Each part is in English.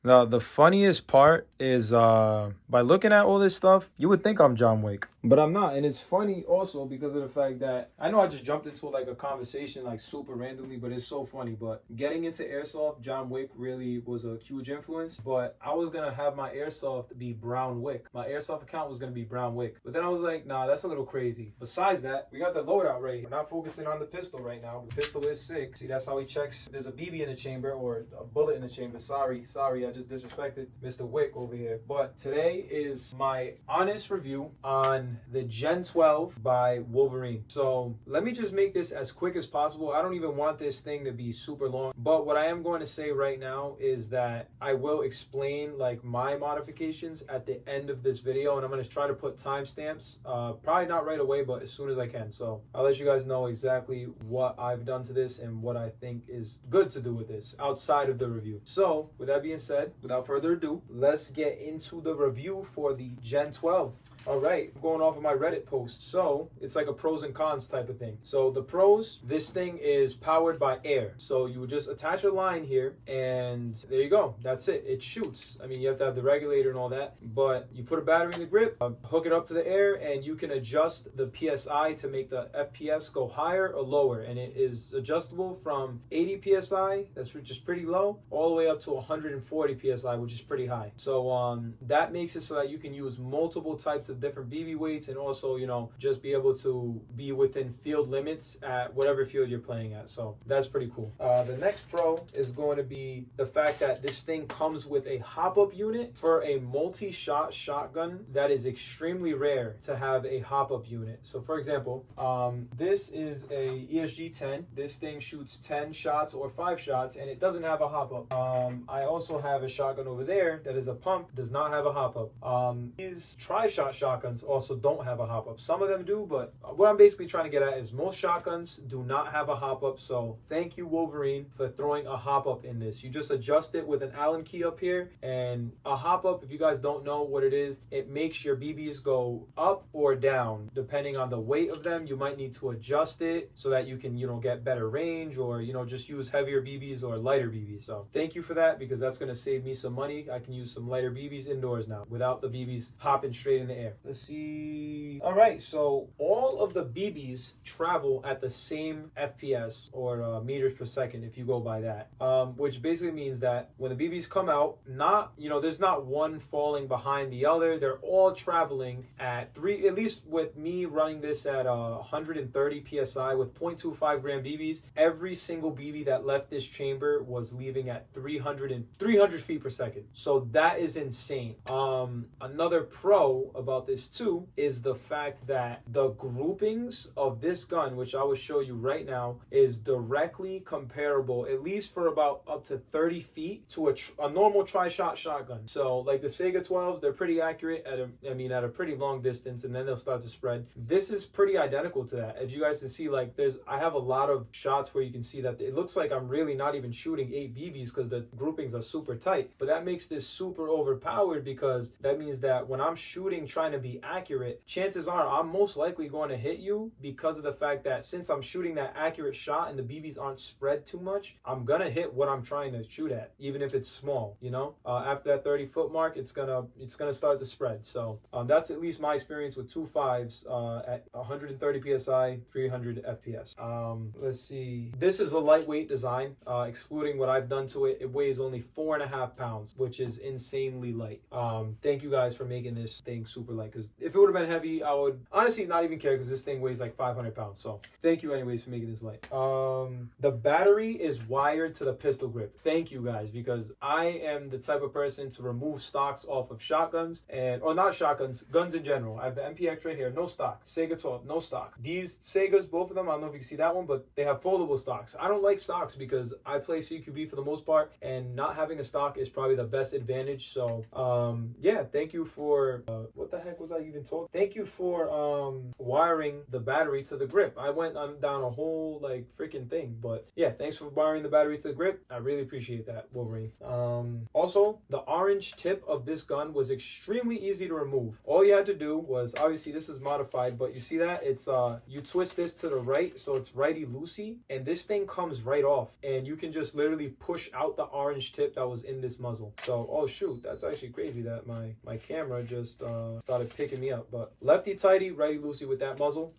Now, the funniest part is by looking at all this stuff, you would think I'm John Wick, but I'm not. And it's funny also because of the fact that I know I just jumped into like a conversation like super randomly, but it's so funny. But getting into airsoft, John Wick really was a huge influence. But I was gonna have my airsoft be Brown Wick. My airsoft account was gonna be Brown Wick. But then I was like, nah, that's a little crazy. Besides that, we got the loadout right here. We're not focusing on the pistol right now. The pistol is sick. See, that's how he checks. There's a BB in the chamber or a bullet in the chamber. Sorry, I just disrespected Mr. Wick over here. But today is my honest review on the Gen-12 by Wolverine. So let me just make this as quick as possible. I don't even want this thing to be super long. But what I am going to say right now is that I will explain like my modifications at the end of this video. And I'm going to try to put timestamps. Probably not right away, but as soon as I can. So I'll let you guys know exactly what I've done to this and what I think is good to do with this outside of the review. So with that being said, without further ado, let's get into the review for the Gen-12. All right, I'm going off of my Reddit post. So it's like a pros and cons type of thing. So the pros, this thing is powered by air. So you would just attach a line here and there you go. That's it. It shoots. I mean, you have to have the regulator and all that, but you put a battery in the grip, hook it up to the air, and you can adjust the PSI to make the FPS go higher or lower. And it is adjustable from 80 PSI, that's just pretty low, all the way up to 140 PSI, which is pretty high. So that makes it so that you can use multiple types of different BB weights and also, you know, just be able to be within field limits at whatever field you're playing at. So that's pretty cool. The next pro is going to be the fact that this thing comes with a hop-up unit for a multi-shot shotgun. That is extremely rare to have a hop-up unit. So for example, this is a ESG-10. This thing shoots 10 shots or 5 shots and it doesn't have a hop-up. I also have a shotgun over there that is a pump, does not have a hop-up. These tri-shot shotguns also don't have a hop-up. Some of them do, but what I'm basically trying to get at is most shotguns do not have a hop-up. So thank you, Wolverine, for throwing a hop-up in this. You just adjust it with an Allen key up here, and a hop-up, if you guys don't know what it is, it makes your BBs go up or down depending on the weight of them. You might need to adjust it so that you can, you know, get better range or, you know, just use heavier BBs or lighter BBs. So thank you for that because that's going to save me some money. I can use some lighter BBs indoors now without the BBs hopping straight in the air. Let's see. All right, so all of the BBs travel at the same FPS or meters per second if you go by that, which basically means that when the BBs come out, not, you know, there's not one falling behind the other. They're all traveling at at least with me running this at 130 PSI with 0.25 gram BBs, every single BB that left this chamber was leaving at 300 feet per second. So that is insane. Another pro about this too is the fact that the groupings of this gun, which I will show you right now, is directly comparable, at least for about up to 30 feet, to a normal tri-shot shotgun. So like the Sega 12s, they're pretty accurate at a pretty long distance, and then they'll start to spread. This is pretty identical to that. As you guys can see, like I have a lot of shots where you can see that it looks like I'm really not even shooting 8 BBs because the groupings are super tight. But that makes this super overpowered because that means that when I'm shooting trying to be accurate, chances are I'm most likely going to hit you because of the fact that since I'm shooting that accurate shot and the BBs aren't spread too much, I'm gonna hit what I'm trying to shoot at, even if it's small, you know. After that 30-foot mark, it's gonna start to spread. So that's at least my experience with 2.5s at 130 PSI, 300 FPS. Let's see. This is a lightweight design, excluding what I've done to it. It weighs only 4.5 pounds, which is insanely light. Thank you guys for making this thing super light, because if it would have been heavy, I would honestly not even care because this thing weighs like 500 pounds. So thank you anyways for making this light. The battery is wired to the pistol grip. Thank you guys, because I am the type of person to remove stocks off of shotguns or not shotguns, guns in general. I have the MPX right here, no stock. Sega 12, no stock. These Segas, both of them, I don't know if you can see that one, but they have foldable stocks. I don't like stocks because I play CQB for the most part, and not having a stock is probably the best advantage. So yeah, thank you for what the heck was I even talking thank you for wiring the battery to the grip. I'm down a whole like freaking thing, but yeah, thanks for wiring the battery to the grip. I really appreciate that, Wolverine. Also, the orange tip of this gun was extremely easy to remove. All you had to do was, obviously this is modified, but you see that it's you twist this to the right, so it's righty loosey, and this thing comes right off, and you can just literally push out the orange tip that was in this muzzle. So, oh shoot, that's actually crazy that my camera just started picking me up. But lefty tighty, righty loosey with that muzzle,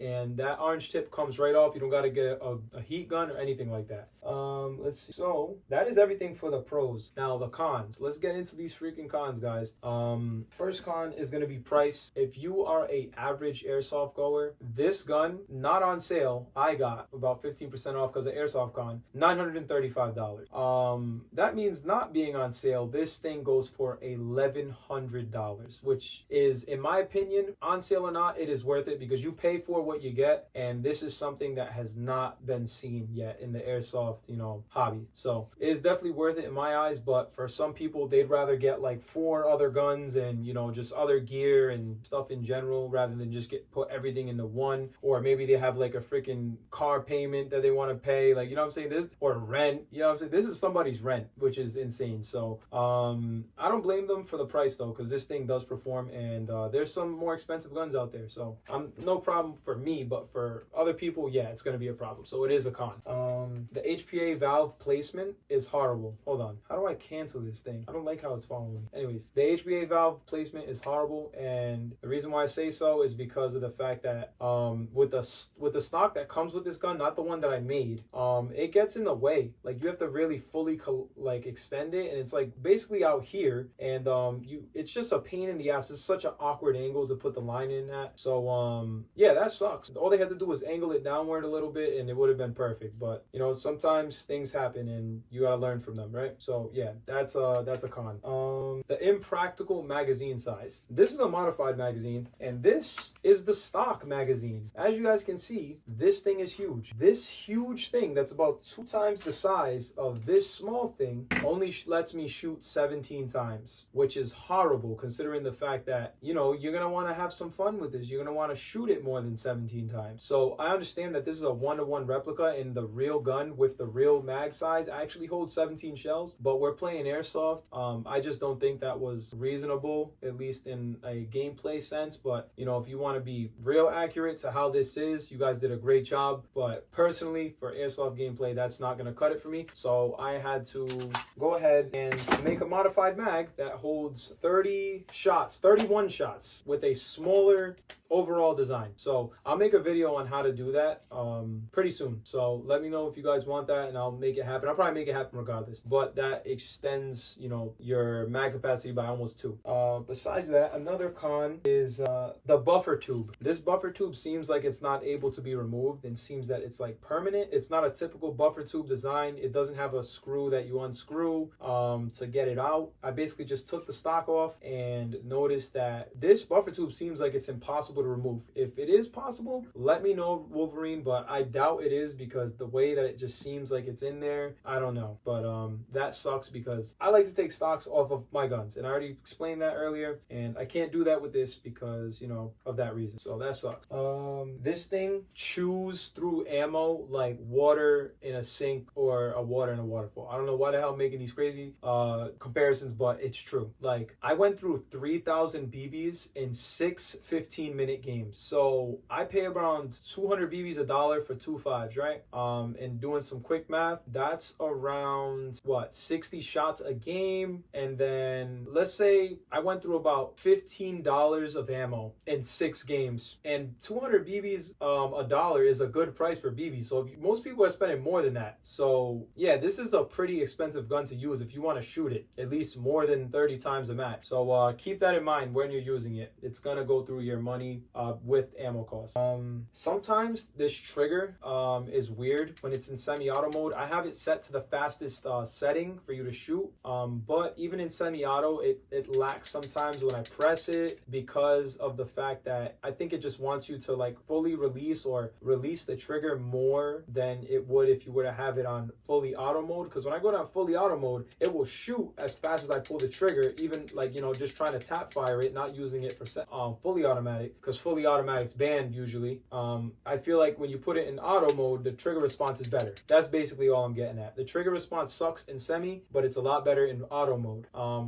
and that orange tip comes right off. You don't got to get a heat gun or anything like that. Let's see. So that is everything for the pros. Now the cons. Let's get into these freaking cons, guys. First con is going to be price. If you are a average airsoft goer, this gun, not on sale, I got about 15% off because of Airsoft Con, $935. That means not being on sale, this thing goes for $1,100, which is, in my opinion, on sale or not, it is worth it because you pay for what you get, and this is something that has not been seen yet in the airsoft, hobby. So it is definitely worth it in my eyes, but for some people, they'd rather get like 4 other guns and, just other gear and stuff in general rather than just put everything into one, or maybe they have like a freaking car payment that they want to pay, like, what I'm saying, this, or rent, what I'm saying, this is somebody's rent, which is insane. So I don't blame them for the price though, because this thing does perform, and there's some more expensive guns out there, so no problem for me, but for other people, yeah, it's going to be a problem. So it is a con. The HPA valve placement is horrible. Hold on, how do I cancel this thing? I don't like how it's following me. Anyways, the HPA valve placement is horrible, and the reason why I say so is because of the fact that with the stock that comes with this gun, not the one that I made, it gets in the way. Like, you have to really fully extend it, and it's like basically out here, and it's just a pain in the ass. It's such an awkward angle to put the line in at. So yeah, that sucks. All they had to do was angle it downward a little bit and it would have been perfect. But sometimes things happen and you gotta learn from them, right? So yeah, that's a con. The impractical magazine size. This is a modified magazine, and this is the stock magazine. As you guys can see, this thing is huge. This huge thing that's about 2 times the size of this small thing only lets me shoot 17 times, which is horrible considering the fact that, you're gonna want to have some fun with this. You're gonna want to shoot it more than 17 times. So I understand that this is a 1-to-1 replica, and the real gun with the real mag size actually holds 17 shells, but we're playing airsoft. I just don't think that was reasonable, at least in a gameplay sense. But if you want to be real accurate to how this is, you guys did a great job. But personally, for airsoft gameplay, that's not gonna cut it for me. So I had to go ahead and make a modified mag that holds 31 shots with a smaller overall design. So I'll make a video on how to do that pretty soon. So let me know if you guys want that, and I'll make it happen. I'll probably make it happen regardless, but that extends your mag capacity by almost 2. Besides that, another con is the buffer tube. This buffer tube seems like it's not able to be removed, and seems that it's like permanent. It's not a typical buffer tube design. It doesn't have a screw that you unscrew to get it out. I basically just took the stock off and noticed that this buffer tube seems like it's impossible to remove. If it is possible, let me know, Wolverine, but I doubt it is, because the way that it just seems like it's in there, I don't know. But that sucks, because I like to take stocks off of my guns, and I already explained that earlier, and I can't do that with this because of that reason. So that sucks. This thing chews through ammo like water in a sink or a water in a waterfall. I don't know why the hell I'm making these crazy comparisons, but it's true. Like, I went through 3,000 BBs in 6 15-minute games. So I pay around 200 BBs $1 for 2 5s, right? And doing some quick math, that's around 60 shots a game. And then let's say I went through about $15 of ammo in 6 games, and 200 BBs $1 is a good price for BBs. So most people are spending more than that. So yeah, this is a pretty expensive gun to use if you want to shoot it at least more than 30 times a match. So keep that in mind when you're using it. It's gonna go through your money with ammo costs. Sometimes this trigger is weird when it's in semi-auto mode. I have it set to the fastest setting for you to shoot, but even in semi-auto, it lacks sometimes when I press it, because of the fact that I think it just wants you to like fully release the trigger more than it would if you were to have it on fully auto mode. Because when I go down fully auto mode, it will shoot as fast as I pull the trigger, even like just trying to tap fire it, not using it for fully automatic, because fully automatic's banned usually. I feel like when you put it in auto mode, the trigger response is better. That's basically all I'm getting at. The trigger response sucks in semi, but it's a lot better in auto mode,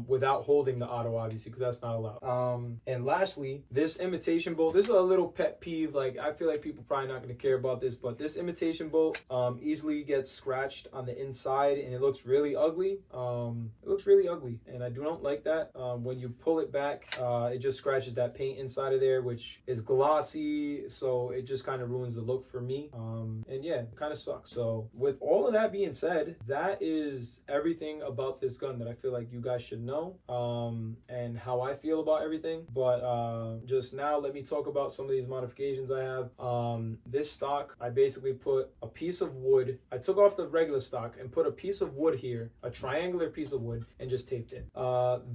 without holding the auto, obviously, because that's not allowed. And lastly, this imitation bolt, this is a little pet peeve. Like, I feel like people probably not going to care about this, but this imitation bolt easily gets scratched on the inside, and it looks really ugly. It looks really ugly, and I do not like that. When you pull it back, it just scratches that paint inside of there, which is glossy, so it just kind of ruins the look for me. And yeah, it kind of sucks. So with all of that being said, that is everything about this gun that I feel like you guys should know, and how I feel about everything. But just now, let me talk about some of these modifications I have. This stock, I basically put a piece of wood. I took off the regular stock and put a piece of wood here, a triangular piece of wood, and just taped it.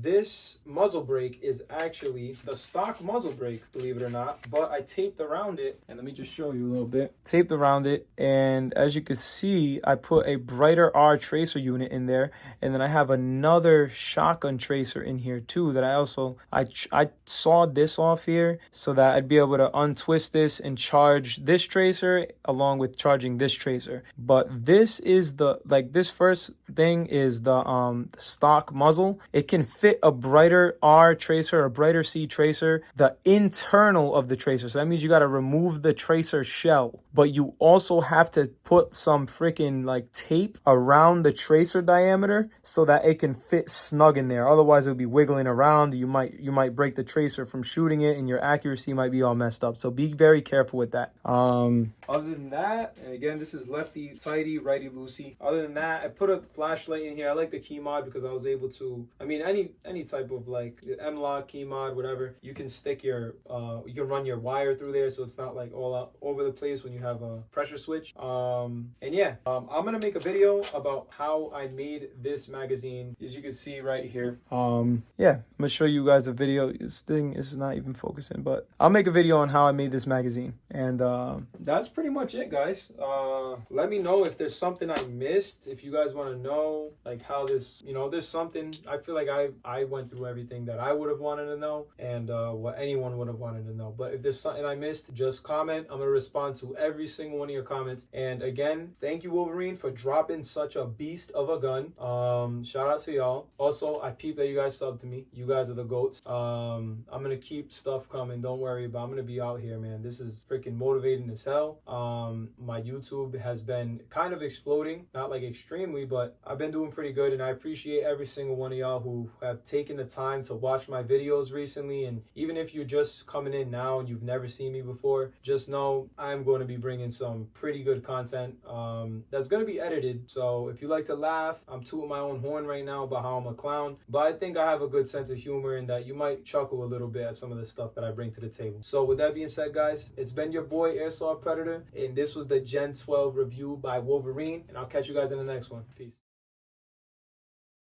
This muzzle brake is actually the stock muzzle brake, believe it or not, but I taped around it, and let me just show you a little bit. Taped around it, and as you can see, I put a brighter R tracer unit in there, and then I have another shotgun tracer in here too that I sawed this off here so that I'd be able to untwist this and charge this tracer along with charging this tracer. But this is this first thing is the stock muzzle. It can fit a brighter R tracer, a brighter C tracer, the internal of the tracer. So that means you got to remove the tracer shell, but you also have to put some freaking like tape around the tracer diameter so that it can fit snug in there. Otherwise it'll be wiggling around. You might break the tracer from shooting it, and your accuracy might be all messed up. So be very careful with that. Other than that, and again, this is lefty tighty, righty loosey. Other than that, I put a flashlight in here. I like the key mod because I was able to, I mean, any type of like M-lock, key mod, whatever, you can stick your you can run your wire through there, so it's not like all out over the place when you have a pressure switch. And yeah, I'm gonna make a video about how I made this magazine, as you can see right here. Yeah, I'm gonna show you guys a video. This thing is not even focusing, but I'll make a video on how I made this magazine. And that's pretty much it, guys. Let me know if there's something I missed, if you guys want to know like how this, there's something. I feel like I went through everything that I would have wanted to know, and what anyone would have wanted to know. But if there's something I missed, just comment. I'm gonna respond to every single one of your comments. And again, thank you, Wolverine, for dropping such a beast of a gun. Shout out to y'all. Also, I peeped that you guys subbed to me. You guys are the goats. I'm gonna keep stuff coming, don't worry, but I'm gonna be out here, man. This is freaking motivating as hell. My YouTube has been kind of exploding, not like extremely, but I've been doing pretty good, and I appreciate every single one of y'all who have taken the time to watch my videos recently. And even if you're just coming in now and you've never seen me before, just know I'm going to be bringing some pretty good content that's going to be edited. So if you like to laugh, I'm tooting my own horn right now about how I'm a clown, but I think I have a good sense of humor, and that you might chuckle a little bit at some of the stuff that I bring to the table. So with that being said, guys, it's been your boy Airsoft Predator, and this was the Gen 12 review by Wolverine, and I'll catch you guys in the next one. Peace.